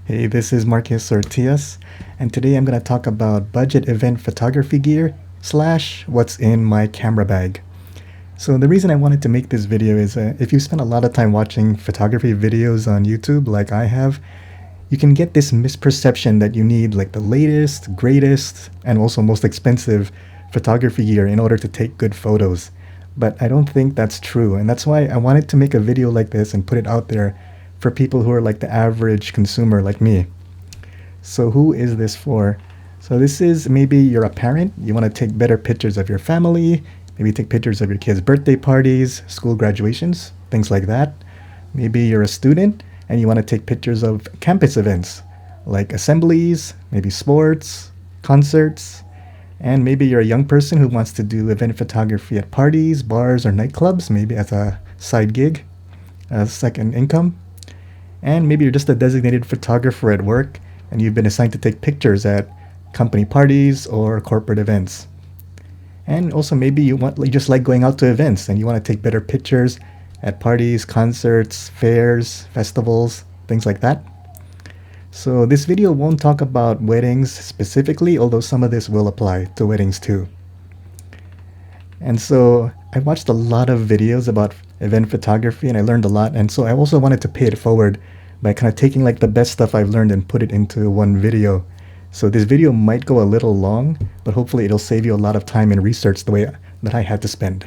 Hey, this is Marcus Ortiz, and today I'm going to talk about budget event photography gear slash what's in my camera bag. So the reason I wanted to make this video is if you spend a lot of time watching photography videos on YouTube like I have, you can get this misperception that you need like the latest, greatest, and also most expensive photography gear in order to take good photos. But I don't think that's true, and that's why I wanted to make a video like this and put it out there for people who are like the average consumer like me. So who is this for? So this is maybe you're a parent, you want to take better pictures of your family, maybe take pictures of your kids' birthday parties, school graduations, things like that. Maybe you're a student and you want to take pictures of campus events like assemblies, maybe sports, concerts, and maybe you're a young person who wants to do event photography at parties, bars, or nightclubs, maybe as a side gig, a second income. And maybe you're just a designated photographer at work and you've been assigned to take pictures at company parties or corporate events. And also maybe you just like going out to events and you want to take better pictures at parties, concerts, fairs, festivals, things like that. So this video won't talk about weddings specifically, although some of this will apply to weddings too. And so I watched a lot of videos about event photography and I learned a lot, and so I also wanted to pay it forward by kind of taking like the best stuff I've learned and put it into one video. So this video might go a little long, but hopefully it'll save you a lot of time and research the way that I had to spend.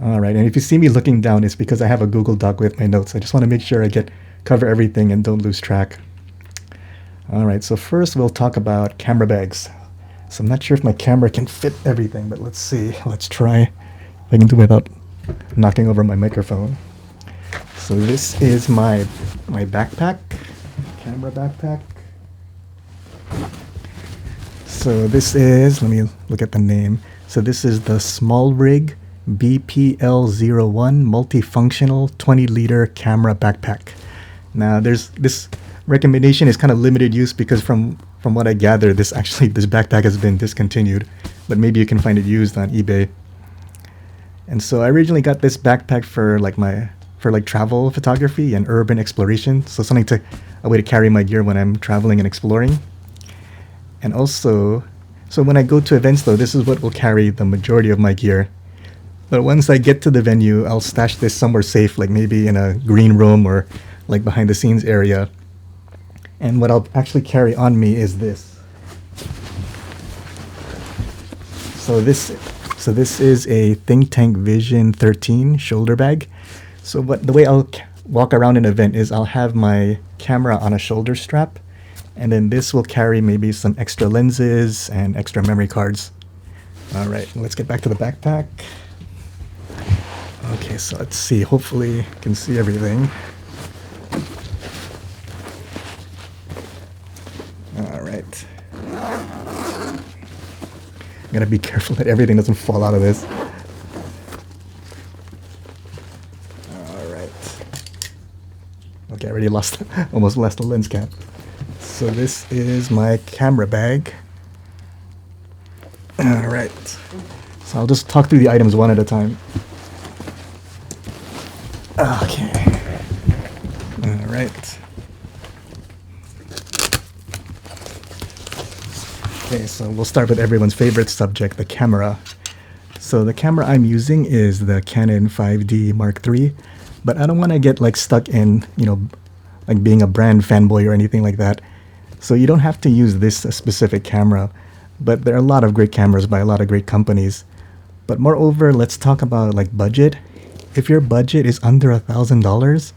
Alright, and if you see me looking down, it's because I have a Google Doc with my notes. I just want to make sure I cover everything and don't lose track. Alright, so first we'll talk about camera bags. So I'm not sure if my camera can fit everything, but let's see. Let's try if I can do it without knocking over my microphone. So this is my backpack, camera backpack. So this is, let me look at the name. So this is the SmallRig BPL01 multifunctional 20-liter camera backpack. Now this recommendation is kind of limited use because from what I gather, this backpack has been discontinued, but maybe you can find it used on eBay. And so I originally got this backpack for travel photography and urban exploration. So a way to carry my gear when I'm traveling and exploring. And also, so when I go to events though, this is what will carry the majority of my gear. But once I get to the venue, I'll stash this somewhere safe, like maybe in a green room or like behind the scenes area. And what I'll actually carry on me is this. So this is a Think Tank Vision 13 shoulder bag. So the way I'll walk around an event is I'll have my camera on a shoulder strap, and then this will carry maybe some extra lenses and extra memory cards. All right, let's get back to the backpack. Okay, so let's see. Hopefully you can see everything. All right. Gotta be careful that everything doesn't fall out of this. Okay, I already almost lost the lens cap. So this is my camera bag. Alright. So I'll just talk through the items one at a time. Okay. Alright. Okay, so we'll start with everyone's favorite subject, the camera. So the camera I'm using is the Canon 5D Mark III. But I don't want to get like stuck in, like being a brand fanboy or anything like that. So you don't have to use this specific camera, but there are a lot of great cameras by a lot of great companies. But moreover, let's talk about like budget. If your budget is under $1,000,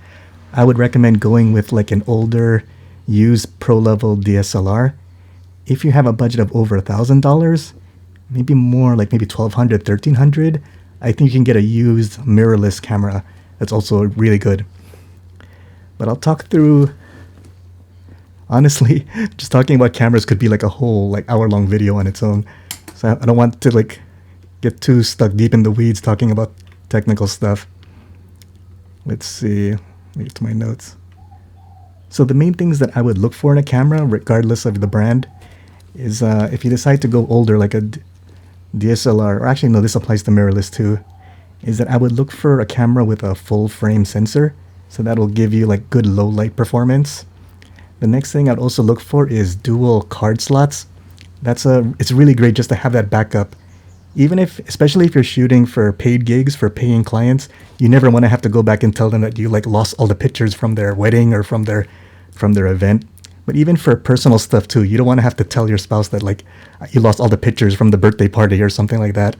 I would recommend going with like an older, used pro-level DSLR. If you have a budget of over $1,000, maybe more, like maybe $1,200, $1,300, I think you can get a used mirrorless camera. That's also really good. But I'll talk through, honestly, just talking about cameras could be like a whole like hour-long video on its own. So I don't want to like get too stuck deep in the weeds talking about technical stuff. Let's see, let me get to my notes. So the main things that I would look for in a camera, regardless of the brand, is if you decide to go older, like a DSLR, or actually no, this applies to mirrorless too, is that I would look for a camera with a full frame sensor. So that'll give you like good low light performance. The next thing I'd also look for is dual card slots. It's really great just to have that backup. Even if, especially if you're shooting for paid gigs, for paying clients, you never want to have to go back and tell them that you like lost all the pictures from their wedding or from their event. But even for personal stuff too, you don't want to have to tell your spouse that like you lost all the pictures from the birthday party or something like that.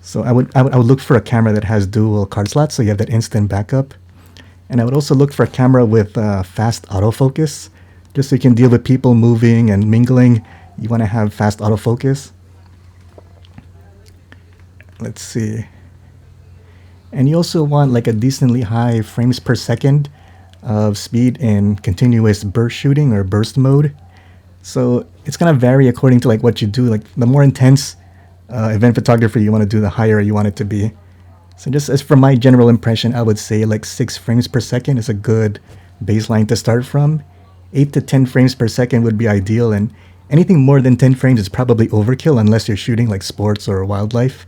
So I would look for a camera that has dual card slots, so you have that instant backup. And I would also look for a camera with fast autofocus, just so you can deal with people moving and mingling. You want to have fast autofocus. Let's see. And you also want like a decently high frames per second of speed in continuous burst shooting or burst mode. So it's gonna vary according to like what you do. Like the more intense event photography you want to do, the higher you want it to be. So just as for my general impression, I would say like 6 frames per second is a good baseline to start from. 8 to 10 frames per second would be ideal, and anything more than 10 frames is probably overkill unless you're shooting like sports or wildlife.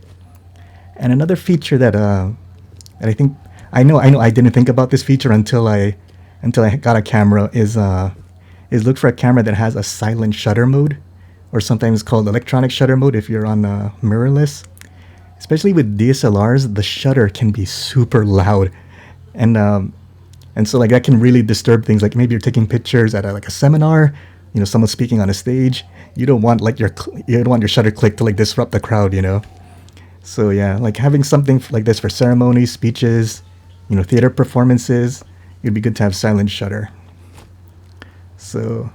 And another feature that I think I know I didn't think about this feature until I got a camera is look for a camera that has a silent shutter mode, or sometimes called electronic shutter mode if you're on mirrorless. Especially with DSLRs, the shutter can be super loud, and so like that can really disturb things. Like maybe you're taking pictures at like a seminar, someone's speaking on a stage. You don't want like you don't want your shutter click to like disrupt the crowd. So yeah, like having something like this for ceremonies, speeches, theater performances, it'd be good to have silent shutter. So,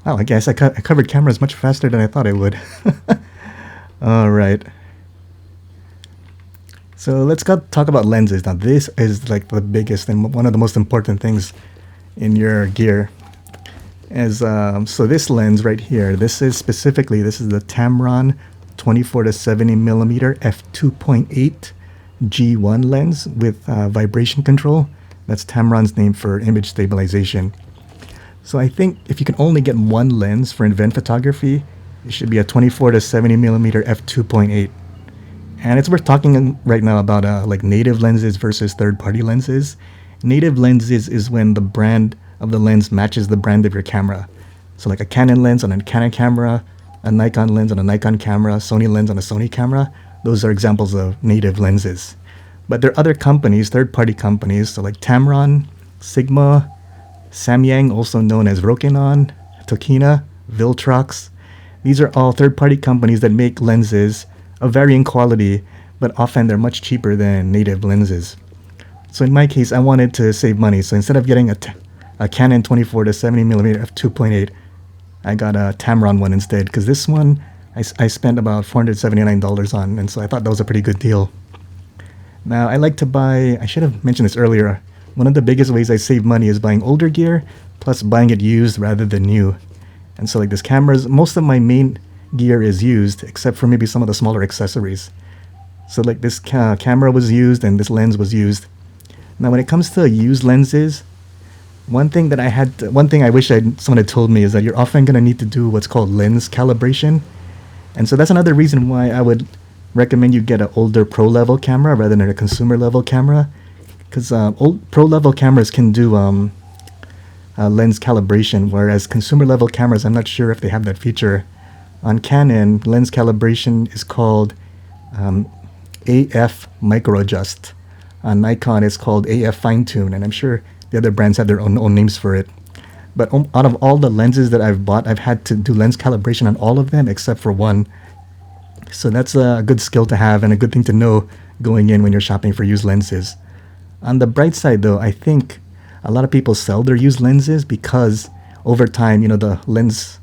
wow, I guess I covered cameras much faster than I thought I would. All right. So let's talk about lenses. Now this is like the biggest and one of the most important things in your gear. So this lens right here, this is the Tamron 24 to 70 millimeter f2.8 G1 lens with vibration control. That's Tamron's name for image stabilization. So I think if you can only get one lens for event photography, it should be a 24 to 70 millimeter f2.8. And it's worth talking right now about like native lenses versus third-party lenses. Native lenses is when the brand of the lens matches the brand of your camera. So like a Canon lens on a Canon camera, a Nikon lens on a Nikon camera, Sony lens on a Sony camera. Those are examples of native lenses. But there are other companies, third-party companies, so like Tamron, Sigma, Samyang, also known as Rokinon, Tokina, Viltrox. These are all third-party companies that make lenses of varying quality, but often they're much cheaper than native lenses. So in my case, I wanted to save money. So instead of getting a Canon 24 to 70 millimeter f2.8, I got a Tamron one instead, because this one I spent about $479 on, and so I thought that was a pretty good deal. Now I like to buy, I should have mentioned this earlier, one of the biggest ways I save money is buying older gear, plus buying it used rather than new. And so like this camera's, most of my main gear is used, except for maybe some of the smaller accessories. So like this camera was used and this lens was used. Now when it comes to used lenses, one thing I wish someone had told me is that you're often going to need to do what's called lens calibration. And so that's another reason why I would recommend you get an older pro level camera rather than a consumer level camera. Because old pro level cameras can do lens calibration, whereas consumer level cameras, I'm not sure if they have that feature. On Canon, lens calibration is called AF micro adjust. On Nikon, it's called AF fine tune, and I'm sure the other brands have their own names for it. But out of all the lenses that I've bought, I've had to do lens calibration on all of them except for one. So that's a good skill to have and a good thing to know going in when you're shopping for used lenses. On the bright side though, I think a lot of people sell their used lenses because over time, the lens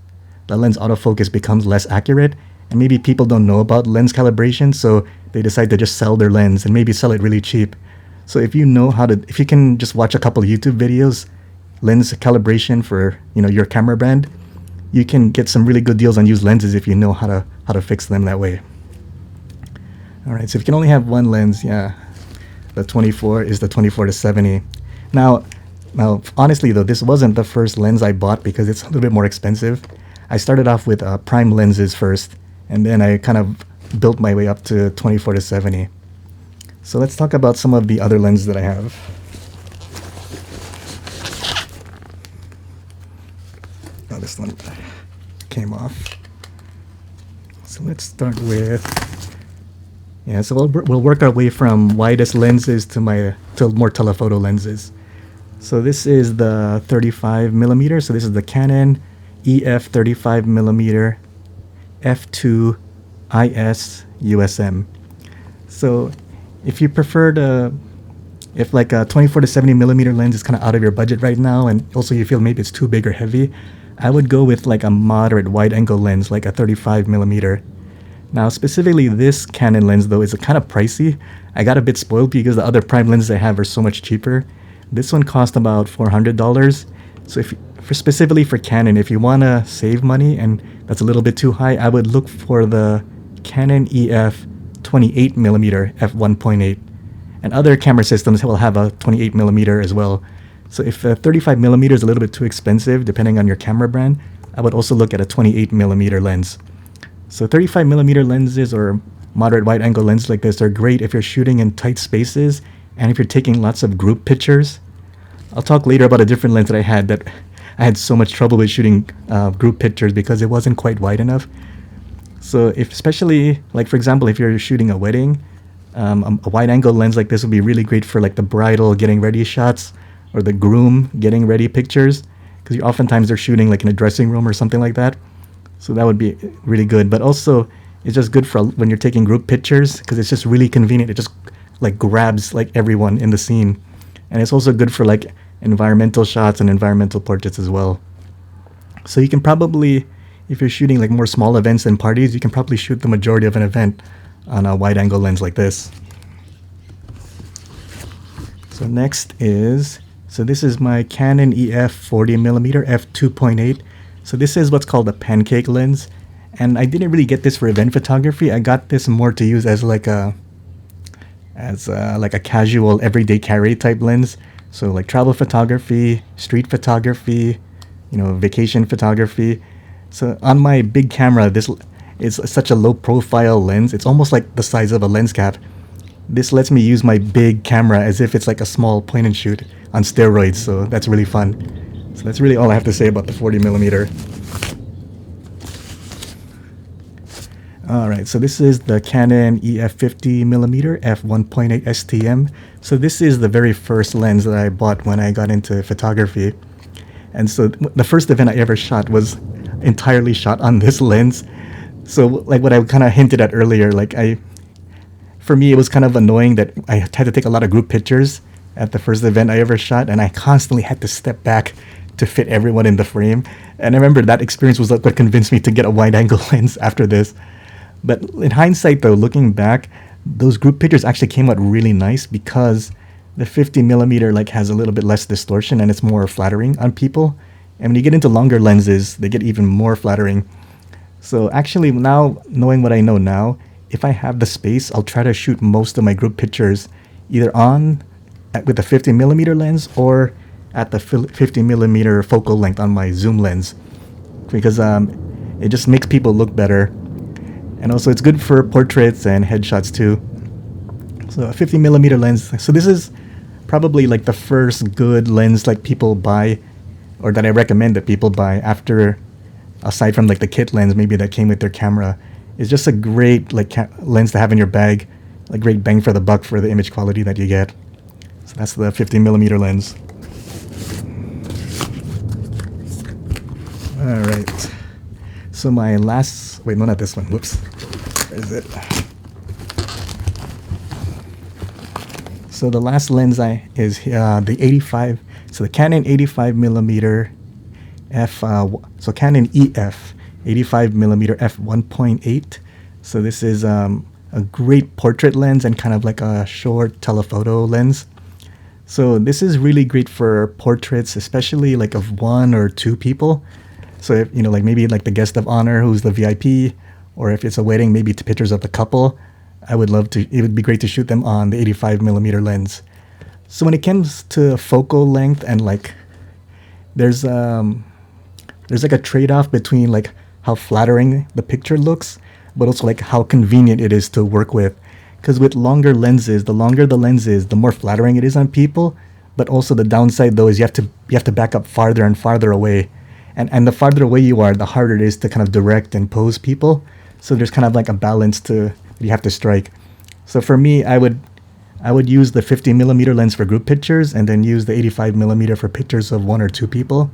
autofocus becomes less accurate, and maybe people don't know about lens calibration, so they decide to just sell their lens and maybe sell it really cheap. So if you can just watch a couple of YouTube videos, lens calibration for your camera brand, you can get some really good deals on used lenses if you know how to fix them that way. All right, so if you can only have one lens, yeah, the 24 is the 24 to 70. Now honestly though, this wasn't the first lens I bought because it's a little bit more expensive. I started off with prime lenses first, and then I kind of built my way up to 24 to 70. So let's talk about some of the other lenses that I have. this one came off. So let's start with, yeah, so we'll work our way from widest lenses to more telephoto lenses. So this is the 35 millimeter. So this is the Canon EF 35 millimeter f2 IS USM. So if you prefer if like a 24 to 70 millimeter lens is kind of out of your budget right now, and also you feel maybe it's too big or heavy, I would go with like a moderate wide angle lens, like a 35 millimeter. Now specifically this Canon lens though is kind of pricey. I got a bit spoiled because the other prime lenses I have are so much cheaper. This one cost about $400. So specifically for Canon, if you want to save money and that's a little bit too high, I would look for the Canon EF 28 millimeter f1.8. And other camera systems will have a 28 millimeter as well. So if 35 millimeter is a little bit too expensive, depending on your camera brand, I would also look at a 28 millimeter lens. So 35 millimeter lenses or moderate wide angle lenses like this are great if you're shooting in tight spaces and if you're taking lots of group pictures. I'll talk later about a different lens that I had so much trouble with shooting group pictures because it wasn't quite wide enough. So especially like for example, if you're shooting a wedding, a wide angle lens like this would be really great for like the bridal getting ready shots or the groom getting ready pictures, because oftentimes they're shooting like in a dressing room or something like that. So that would be really good. But also it's just good for when you're taking group pictures because it's just really convenient. It just like grabs like everyone in the scene. And it's also good for like environmental shots and environmental portraits as well. So you can probably, if you're shooting like more small events and parties, you can probably shoot the majority of an event on a wide angle lens like this. So next is, so this is my Canon EF 40 millimeter f2.8. So this is what's called a pancake lens. And I didn't really get this for event photography. I got this more to use as like a casual everyday carry type lens. So like travel photography, street photography, vacation photography. So on my big camera, this is such a low profile lens. It's almost like the size of a lens cap. This lets me use my big camera as if it's like a small point and shoot on steroids. So that's really fun. So that's really all I have to say about the 40 millimeter. Alright, so this is the Canon EF 50 millimeter f1.8 STM. So this is the very first lens that I bought when I got into photography. And so the first event I ever shot was entirely shot on this lens. So like what I kind of hinted at earlier, like for me it was kind of annoying that I had to take a lot of group pictures at the first event I ever shot, and I constantly had to step back to fit everyone in the frame. And I remember that experience was like what convinced me to get a wide angle lens after this. But in hindsight though, looking back, those group pictures actually came out really nice because the 50 millimeter like has a little bit less distortion and it's more flattering on people. And when you get into longer lenses, they get even more flattering. So actually now, knowing what I know now, if I have the space, I'll try to shoot most of my group pictures either with the 50 millimeter lens or at the 50 millimeter focal length on my zoom lens, because it just makes people look better. And also it's good for portraits and headshots too. So a 50 millimeter lens. So this is probably like the first good lens like people buy, or that I recommend that people buy aside from like the kit lens maybe that came with their camera. It's just a great like lens to have in your bag, like great bang for the buck for the image quality that you get. So that's the 50 millimeter lens. All right. So my last, wait, no, not this one. Whoops. Where is it? So the last lens is the 85. So the Canon 85 millimeter so Canon EF 85 millimeter f1.8. So this is a great portrait lens and kind of like a short telephoto lens. So this is really great for portraits, especially like of one or two people. So if, like maybe like the guest of honor who's the VIP, or if it's a wedding, maybe to pictures of the couple, it would be great to shoot them on the 85 millimeter lens. So when it comes to focal length and like, there's like a trade-off between like how flattering the picture looks, but also like how convenient it is to work with. Because with longer lenses, the longer the lens is, the more flattering it is on people. But also the downside though is you have to back up farther and farther away. and the farther away you are, the harder it is to kind of direct and pose people. So there's kind of like a balance to you have to strike. So for me, I would use the 50mm lens for group pictures and then use the 85mm for pictures of one or two people.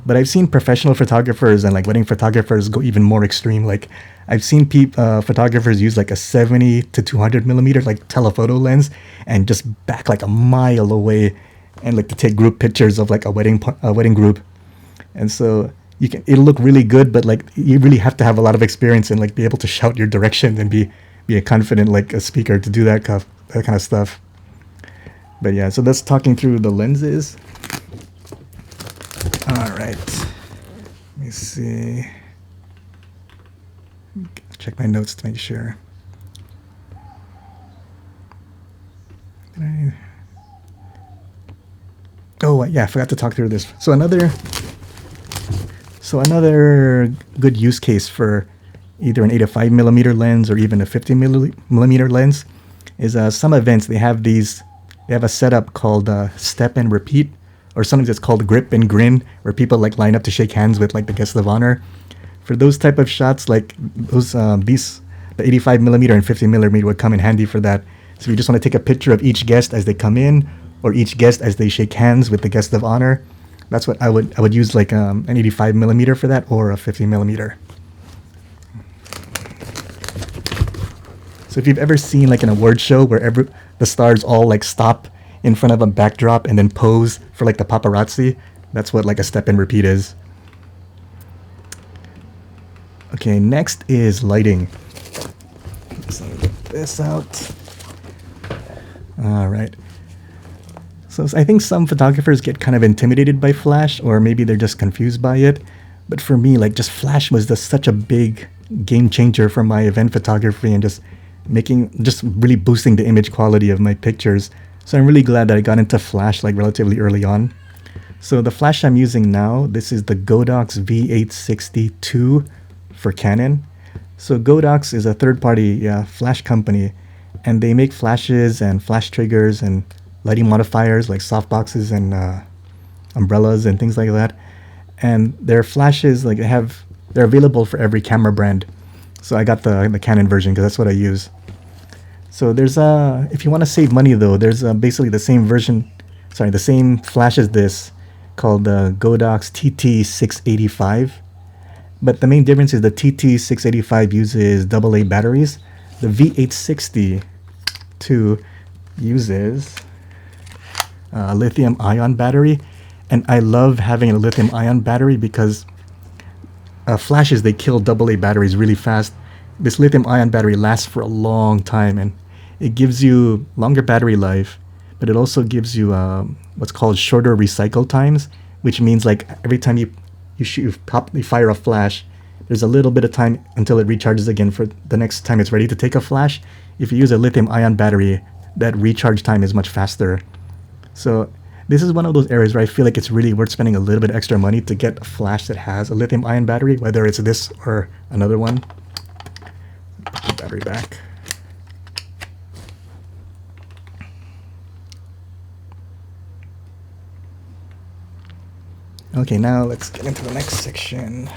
But I've seen professional photographers and like wedding photographers go even more extreme. Like I've seen photographers use like a 70 to 200mm like telephoto lens and just back like a mile away and like to take group pictures of like a wedding group. And so it'll look really good, but like you really have to have a lot of experience and like be able to shout your direction and be a confident like a speaker to do that kind of stuff. But yeah, so that's talking through the lenses. All right, let me see. Check my notes to make sure. Oh yeah, I forgot to talk through this. So another good use case for either an 85mm lens or even a 50mm lens is some events they have a setup called step and repeat, or sometimes it's called grip and grin, where people like line up to shake hands with like the guests of honor. For those type of shots, like those the 85mm and 50mm would come in handy for that. So you just want to take a picture of each guest as they come in, or each guest as they shake hands with the guest of honor. That's what I would use, like an 85mm for that, or a 50mm. So if you've ever seen like an award show where the stars all like stop in front of a backdrop and then pose for like the paparazzi, that's what like a step and repeat is. Okay, next is lighting. So let me get this out. All right. So I think some photographers get kind of intimidated by flash, or maybe they're just confused by it. But for me, like just flash was just such a big game changer for my event photography and just really boosting the image quality of my pictures. So I'm really glad that I got into flash like relatively early on. So the flash I'm using now, this is the Godox V860-2 for Canon. So Godox is a third-party flash company, and they make flashes and flash triggers and lighting modifiers like softboxes and umbrellas and things like that. And their flashes, like they're available for every camera brand. So I got the Canon version because that's what I use. So there's if you want to save money though, there's basically the same flash as this, called the Godox TT685. But the main difference is the TT685 uses AA batteries. The V860-2 uses a lithium-ion battery, and I love having a lithium-ion battery because flashes, they kill AA batteries really fast. This lithium-ion battery lasts for a long time, and it gives you longer battery life, but it also gives you what's called shorter recycle times, which means like every time you fire a flash, there's a little bit of time until it recharges again for the next time it's ready to take a flash. If you use a lithium-ion battery, that recharge time is much faster. So this is one of those areas where I feel like it's really worth spending a little bit extra money to get a flash that has a lithium-ion battery, whether it's this or another one. Put the battery back. Okay, now let's get into the next section.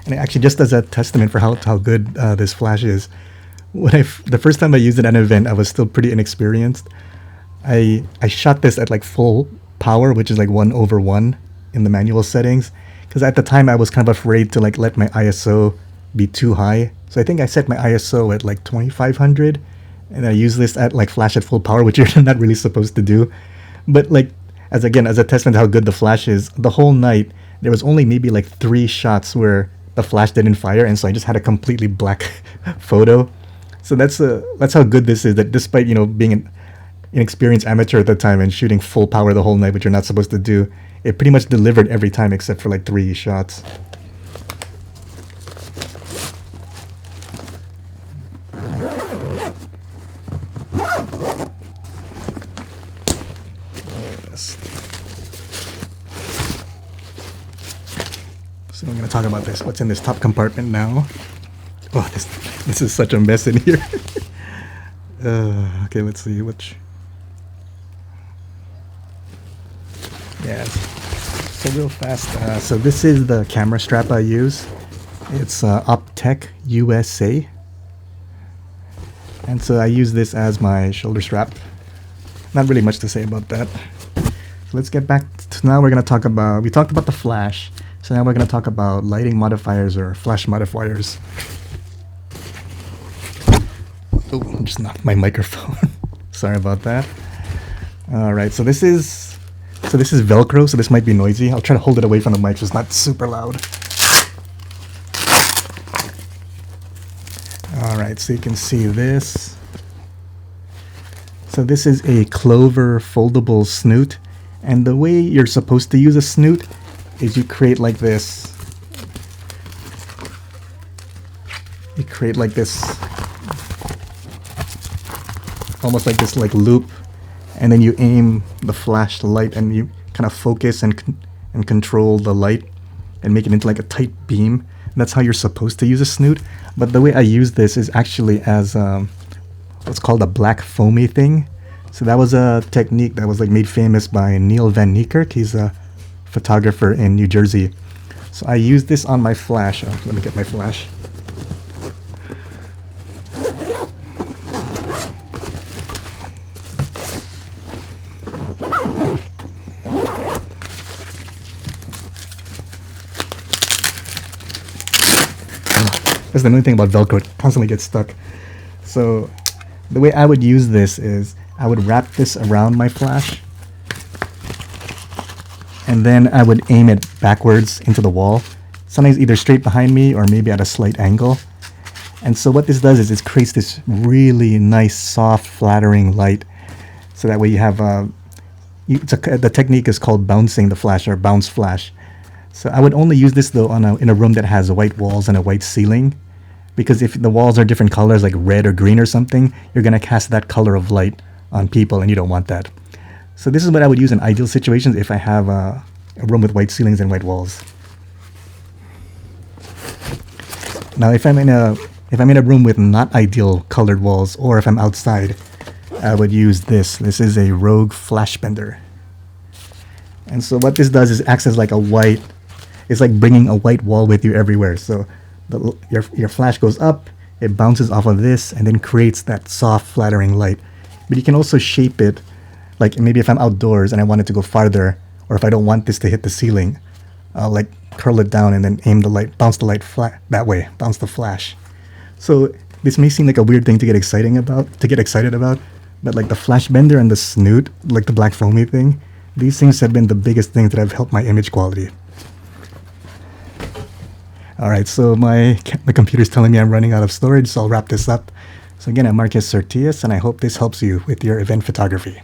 And actually, just as a testament for how good this flash is, the first time I used it at an event, I was still pretty inexperienced. I shot this at like full power, which is like 1/1 in the manual settings, because at the time I was kind of afraid to like let my ISO be too high. So I think I set my ISO at like 2500, and I use this at like flash at full power, which you're not really supposed to do. But like as a testament to how good the flash is, the whole night there was only maybe like 3 shots where the flash didn't fire, and so I just had a completely black photo. So that's how good this is, that despite being an inexperienced amateur at the time and shooting full power the whole night, which you're not supposed to do, it pretty much delivered every time except for like 3 shots. So I'm going to talk about this. What's in this top compartment now? Oh, this is such a mess in here. Okay, let's see which. Yes. So real fast, so this is the camera strap I use. It's Optec USA. And so I use this as my shoulder strap. Not really much to say about that. So let's get back to now we're going to talk about, we talked about the flash. So now we're going to talk about lighting modifiers or flash modifiers. Oh, I just knocked my microphone. Sorry about that. All right, so this is Velcro, so this might be noisy. I'll try to hold it away from the mic so it's not super loud. All right, so you can see this. So this is a Clover foldable snoot, and the way you're supposed to use a snoot is you create like this. You create like this, almost like this like loop, and then you aim the flashlight and you kind of focus and control the light and make it into like a tight beam. And that's how you're supposed to use a snoot. But the way I use this is actually as what's called a black foamy thing. So that was a technique that was like made famous by Neil Van Niekerk. He's a photographer in New Jersey. So I use this on my flash. Oh, let me get my flash. That's the annoying thing about Velcro, it constantly gets stuck. So the way I would use this is I would wrap this around my flash, and then I would aim it backwards into the wall, sometimes either straight behind me or maybe at a slight angle. And so what this does is it creates this really nice, soft, flattering light. So that way you have, the technique is called bouncing the flash or bounce flash. So I would only use this though in a room that has white walls and a white ceiling, because if the walls are different colors like red or green or something, you're going to cast that color of light on people and you don't want that. So this is what I would use in ideal situations if I have a room with white ceilings and white walls. Now if I'm in a room with not ideal colored walls, or if I'm outside, I would use this. This is a Rogue Flash Bender. And so what this does is acts as like a white, it's like bringing a white wall with you everywhere. So your flash goes up, it bounces off of this, and then creates that soft, flattering light. But you can also shape it, like maybe if I'm outdoors and I want it to go farther, or if I don't want this to hit the ceiling, I'll like curl it down and then aim the light, bounce the light flat that way, bounce the flash. So this may seem like a weird thing to get excited about, but like the Flash Bender and the snoot, like the black foamy thing, these things have been the biggest things that have helped my image quality. Alright, so my computer's telling me I'm running out of storage, so I'll wrap this up. So again, I'm Marcus Surtius, and I hope this helps you with your event photography.